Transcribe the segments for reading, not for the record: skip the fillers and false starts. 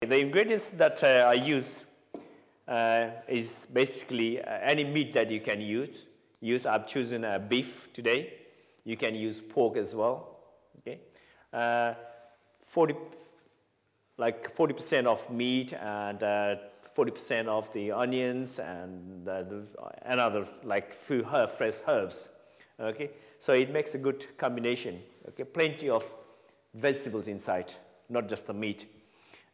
The ingredients that I use is basically any meat that you can use. I've chosen beef today. You can use pork as well. Okay, 40% of meat and 40% of the onions and another like few fresh herbs. Okay, so it makes a good combination. Okay, plenty of vegetables inside, not just the meat.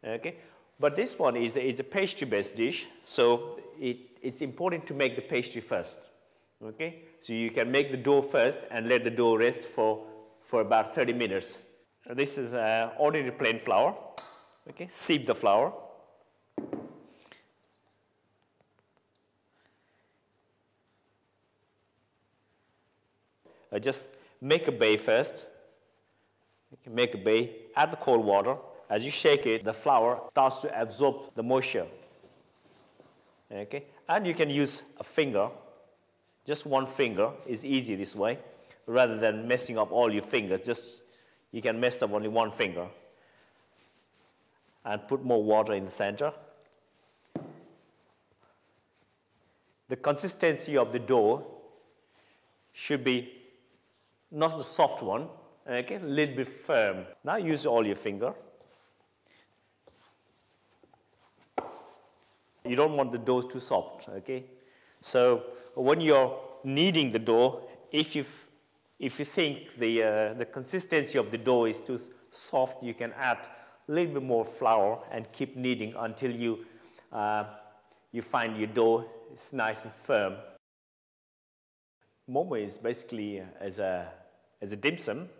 Okay, but this one is a pastry-based dish, so it's important to make the pastry first. Okay, so you can make the dough first and let the dough rest for about 30 minutes. This is ordinary plain flour. Okay, sieve the flour. Just make a base first. Make a base, add the cold water. As you shake it, the flour starts to absorb the moisture. Okay, and you can use a finger. Just one finger is easy this way, rather than messing up all your fingers. Just you can mess up only one finger. And put more water in the center. The consistency of the dough should be not the soft one, okay, a little bit firm. Now use all your finger. You don't want the dough too soft, okay? So when you're kneading the dough, if you think the consistency of the dough is too soft, you can add a little bit more flour and keep kneading until you find your dough is nice and firm. Momo is basically as a dim sum,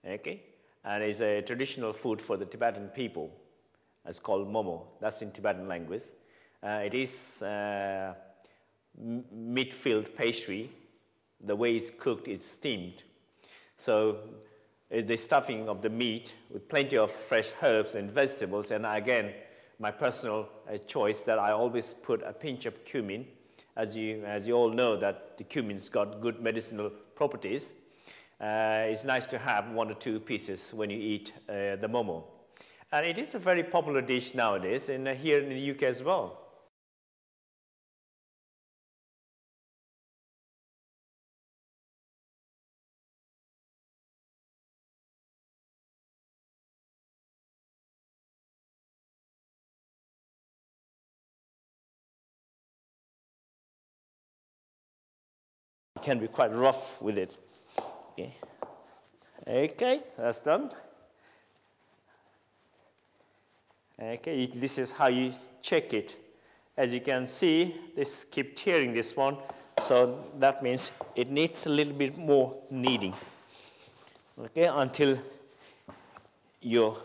okay, and is a traditional food for the Tibetan people. It's called momo. That's in Tibetan language. It is meat-filled pastry. The way it's cooked is steamed. So the stuffing of the meat with plenty of fresh herbs and vegetables, and again, my personal choice that I always put a pinch of cumin. As you all know that the cumin's got good medicinal properties. It's nice to have 1 or 2 pieces when you eat the momo. And it is a very popular dish nowadays, and here in the UK as well. You can be quite rough with it. Okay, okay, that's done. Okay, this is how you check it. As you can see, this keep tearing this one, so that means it needs a little bit more kneading. Okay, until your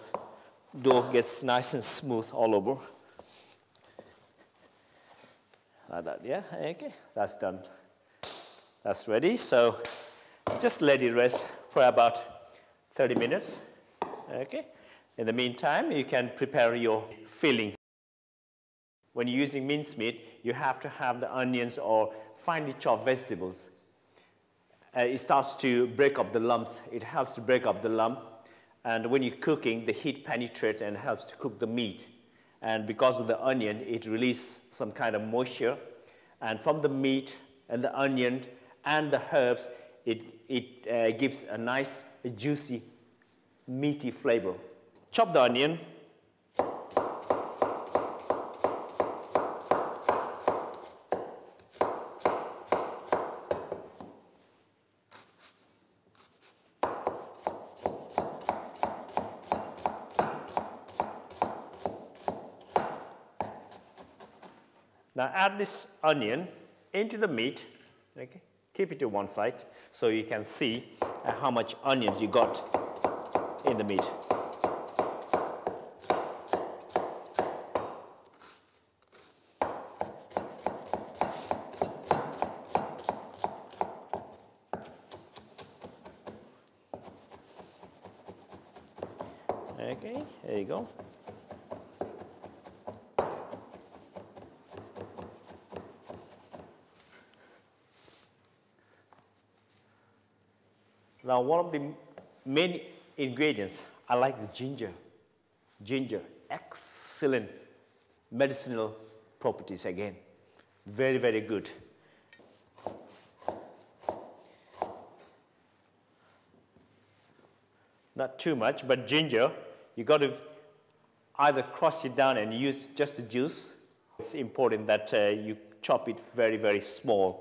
dough gets nice and smooth all over. Like that, yeah, okay, that's done. That's ready, so just let it rest for about 30 minutes, okay? In the meantime, you can prepare your filling. When you're using mincemeat, you have to have the onions or finely chopped vegetables. It starts to break up the lumps. It helps to break up the lump. And when you're cooking, the heat penetrates and helps to cook the meat. And because of the onion, it releases some kind of moisture. And from the meat and the onion and the herbs, it gives a nice, juicy, meaty flavor. Chop the onion. Now add this onion into the meat, okay? Keep it to one side so you can see how much onions you got in the meat. Okay, there you go. Now, one of the main ingredients, I like the ginger. Ginger, excellent excellent medicinal properties again. Very, very good. Not too much, but ginger, you got to either crush it down and use just the juice. It's important that you chop it very, very small.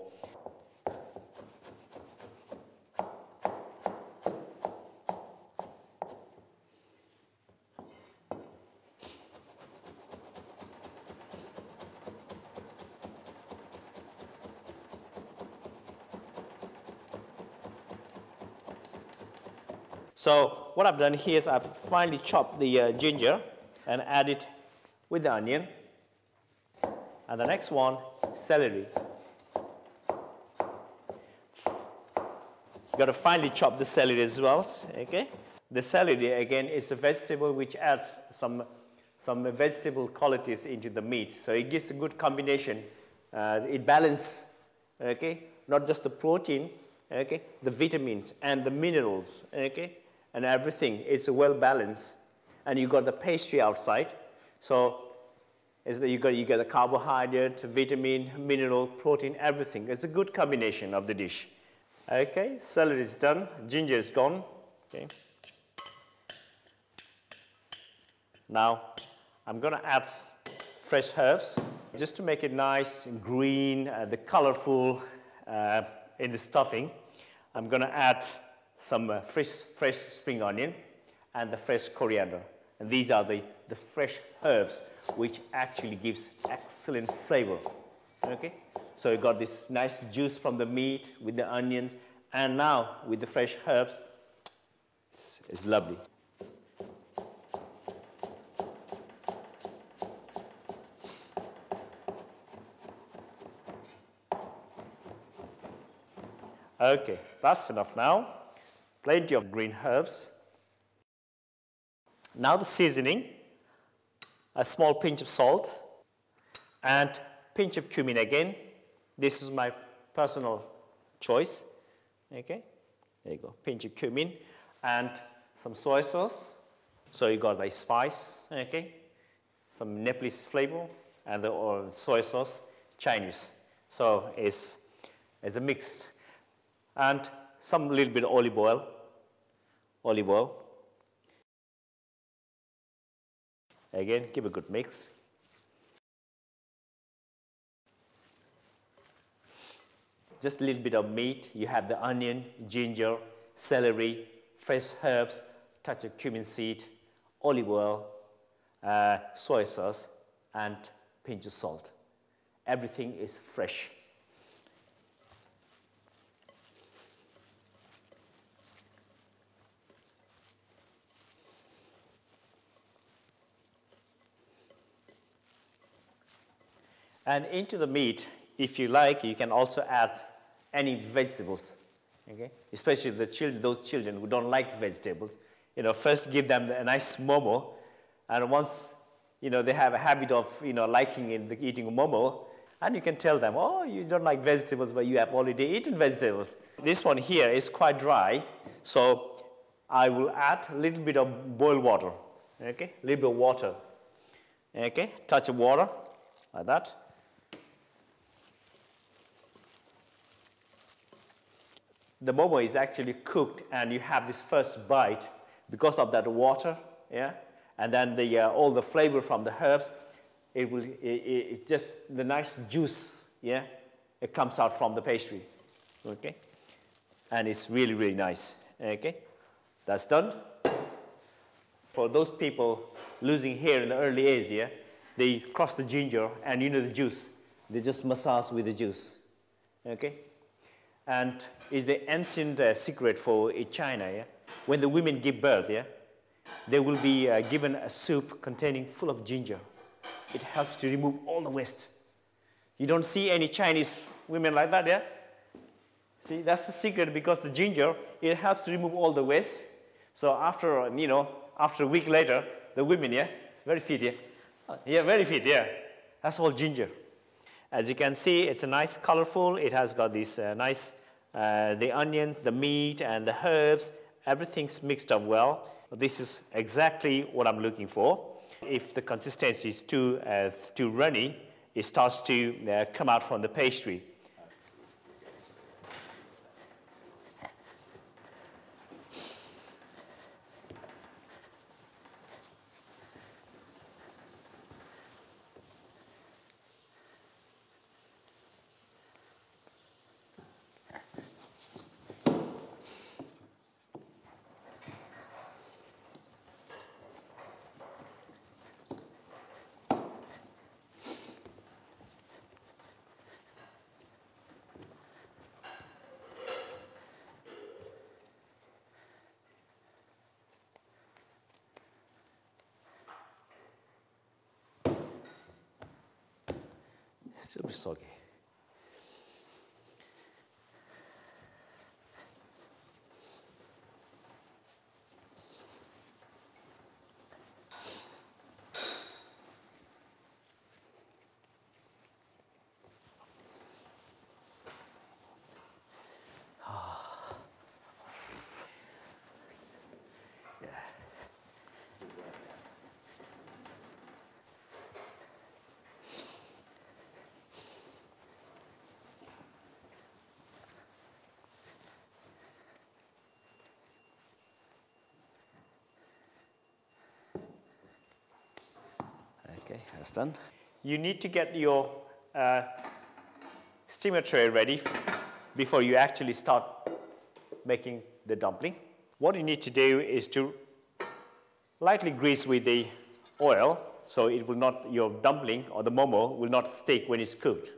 So what I've done here is I've finely chopped the ginger and add it with the onion. And the next one, celery. You've got to finely chop the celery as well, okay? The celery, again, is a vegetable which adds some vegetable qualities into the meat. So it gives a good combination. It balances, okay? Not just the protein, okay? The vitamins and the minerals, okay? And everything is well balanced. And you got the pastry outside. So you get the carbohydrate, vitamin, mineral, protein, everything. It's a good combination of the dish. Okay, celery is done, ginger is gone. Okay. Now, I'm going to add fresh herbs just to make it nice and green, the colorful in the stuffing. I'm going to add some fresh spring onion and the fresh coriander. And these are the fresh herbs which actually gives excellent flavor. Okay, so you got this nice juice from the meat with the onions, and now with the fresh herbs, it's lovely. Okay, that's enough now. Plenty of green herbs. Now the seasoning, a small pinch of salt, and pinch of cumin again. This is my personal choice. Okay, there you go, pinch of cumin, and some soy sauce. So you got the spice, okay, some Nepalese flavor, and the soy sauce, Chinese. So it's a mix, and some little bit of olive oil. Again, give a good mix. Just a little bit of meat. You have the onion, ginger, celery, fresh herbs, touch of cumin seed, olive oil, soy sauce, and pinch of salt. Everything is fresh. And into the meat, if you like, you can also add any vegetables, okay? Especially those children who don't like vegetables. First give them a nice momo, and once, they have a habit of, liking eating momo, and you can tell them, oh, you don't like vegetables, but you have already eaten vegetables. This one here is quite dry, so I will add a little bit of boiled water, okay? A little bit of water, okay? Touch of water, like that. The momo is actually cooked, and you have this first bite because of that water, yeah, and then all the flavor from the herbs. It's just the nice juice, yeah. It comes out from the pastry, okay, and it's really, really nice. Okay, that's done. For those people losing hair in the early age, yeah, they crush the ginger and the juice. They just massage with the juice, okay. And is the ancient secret for China, yeah? When the women give birth, yeah, they will be given a soup containing full of ginger. It helps to remove all the waste. You don't see any Chinese women like that, yeah? See, that's the secret, because the ginger, it helps to remove all the waste. So after, after a week later, the women, yeah, very fit, yeah? Yeah, very fit, yeah. That's all ginger. As you can see, it's a nice colorful. It has got this nice, the onions, the meat, and the herbs. Everything's mixed up well. This is exactly what I'm looking for. If the consistency is too runny, it starts to come out from the pastry. Still be soggy. Okay, that's done. You need to get your steamer tray ready before you actually start making the dumpling. What you need to do is to lightly grease with the oil so it will not, your dumpling or the momo will not stick when it's cooked.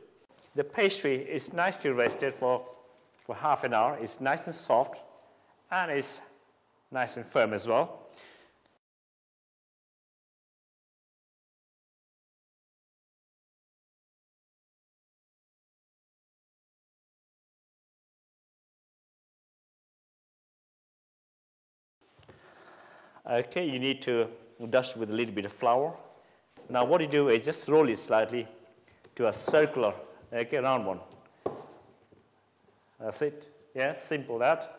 The pastry is nicely rested for half an hour. It's nice and soft and it's nice and firm as well. Okay, you need to dust with a little bit of flour. Now what you do is just roll it slightly to a circular, okay, round one. That's it. Yeah, simple that.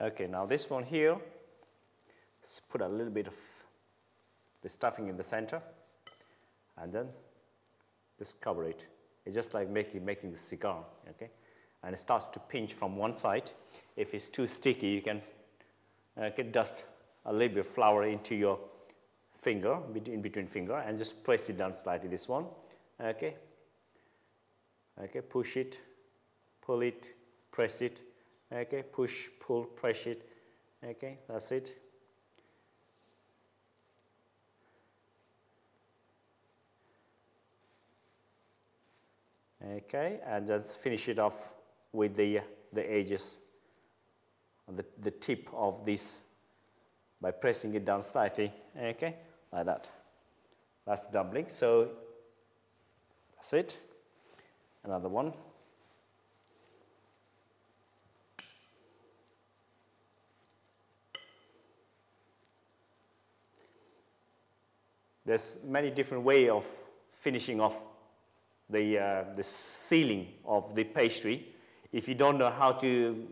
Okay, now this one here, let's put a little bit of the stuffing in the center and then just cover it. It's just like making the cigar, okay? And it starts to pinch from one side. If it's too sticky, you can dust a little bit of flour into your finger, in between finger, and just press it down slightly, this one, okay? Okay, push it, pull it, press it, okay, push, pull, press it, okay, that's it. Okay, and just finish it off with the edges, the tip of this by pressing it down slightly, okay, like that. That's the dumpling, so that's it. Another one. There's many different ways of finishing off the sealing of the pastry. If you don't know how to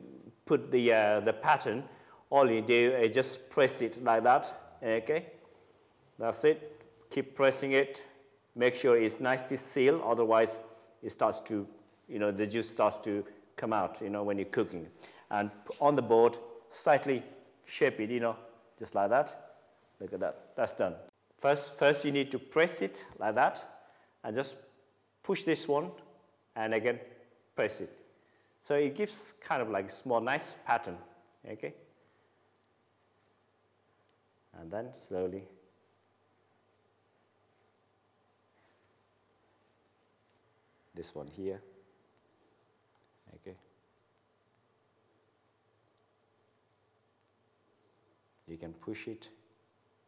put the pattern, all you do is just press it like that, okay? That's it. Keep pressing it. Make sure it's nicely sealed, otherwise it starts to, the juice starts to come out, when you're cooking. And on the board, slightly shape it, just like that. Look at that. That's done. First you need to press it like that and just push this one and again press it. So it gives kind of like a small nice pattern, okay? And then slowly this one here, okay? You can push it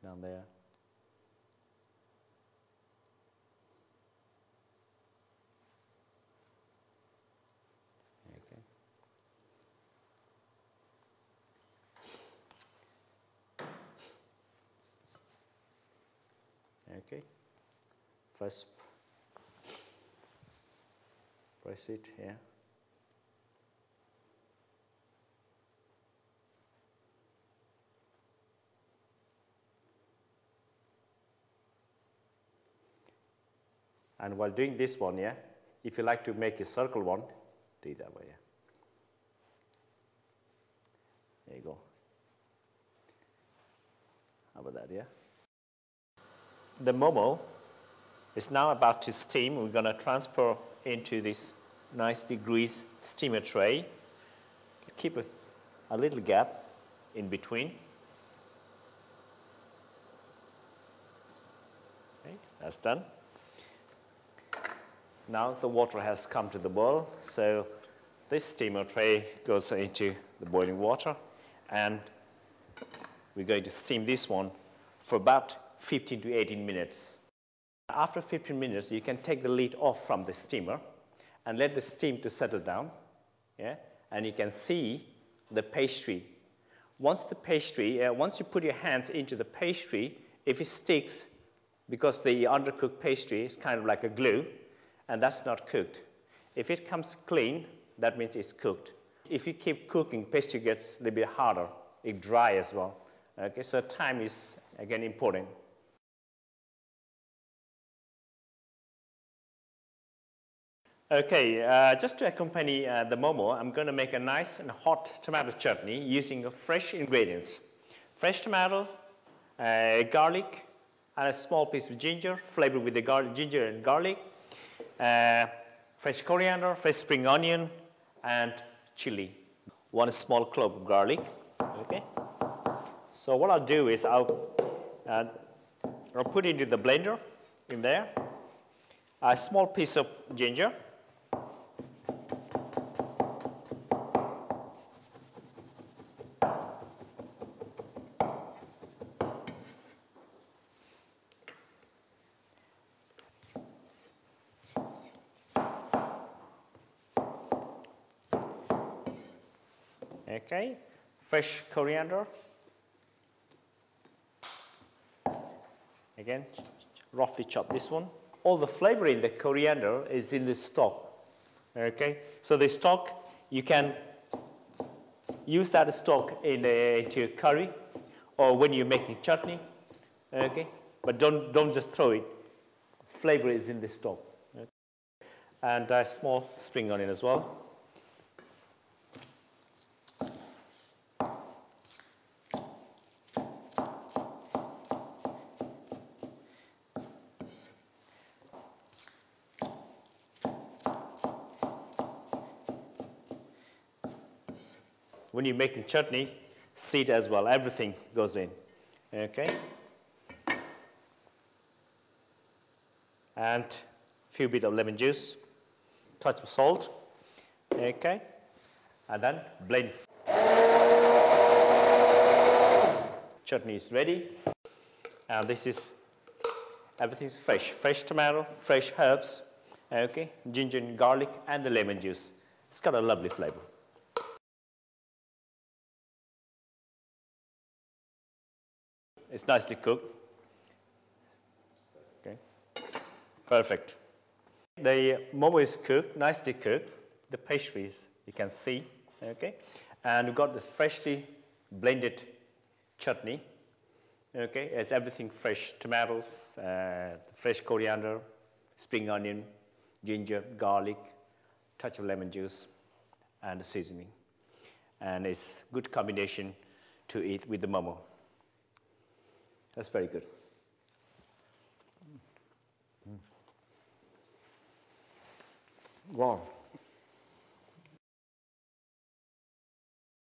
down there. Okay. First, press it here. And while doing this one, yeah, if you like to make a circle one, do it that way, yeah. There you go. How about that, yeah? The momo is now about to steam. We're going to transfer into this nicely greased steamer tray. Keep a little gap in between. Okay, that's done. Now the water has come to the boil, so this steamer tray goes into the boiling water, and we're going to steam this one for about 15 to 18 minutes. After 15 minutes, you can take the lid off from the steamer and let the steam to settle down, yeah? And you can see the pastry. Once you put your hands into the pastry, if it sticks, because the undercooked pastry is kind of like a glue, and that's not cooked. If it comes clean, that means it's cooked. If you keep cooking, pastry gets a little bit harder. It dry as well. Okay, so time is, again, important. Okay, just to accompany the momo, I'm going to make a nice and hot tomato chutney using fresh ingredients. Fresh tomato, garlic, and a small piece of ginger, flavored with the ginger and garlic, fresh coriander, fresh spring onion, and chili. 1 small clove of garlic. Okay. So what I'll do is I'll put into the blender in there a small piece of ginger. Okay, fresh coriander. Again, roughly chop this one. All the flavor in the coriander is in the stock. Okay, so the stock, you can use that stock into curry or when you're making chutney. Okay, but don't just throw it. Flavor is in the stock. Okay? And a small spring onion as well. When you're making chutney, seed as well, everything goes in, okay? And a few bit of lemon juice, touch of salt, okay? And then blend. Chutney is ready. And this is, everything's fresh. Fresh tomato, fresh herbs, okay? Ginger and garlic, and the lemon juice. It's got a lovely flavor. It's nicely cooked. Okay, perfect. The momo is cooked, nicely cooked. The pastries you can see, okay, and we've got the freshly blended chutney. Okay, it's everything fresh: tomatoes, fresh coriander, spring onion, ginger, garlic, touch of lemon juice, and the seasoning. And it's good combination to eat with the momo. That's very good. Wow.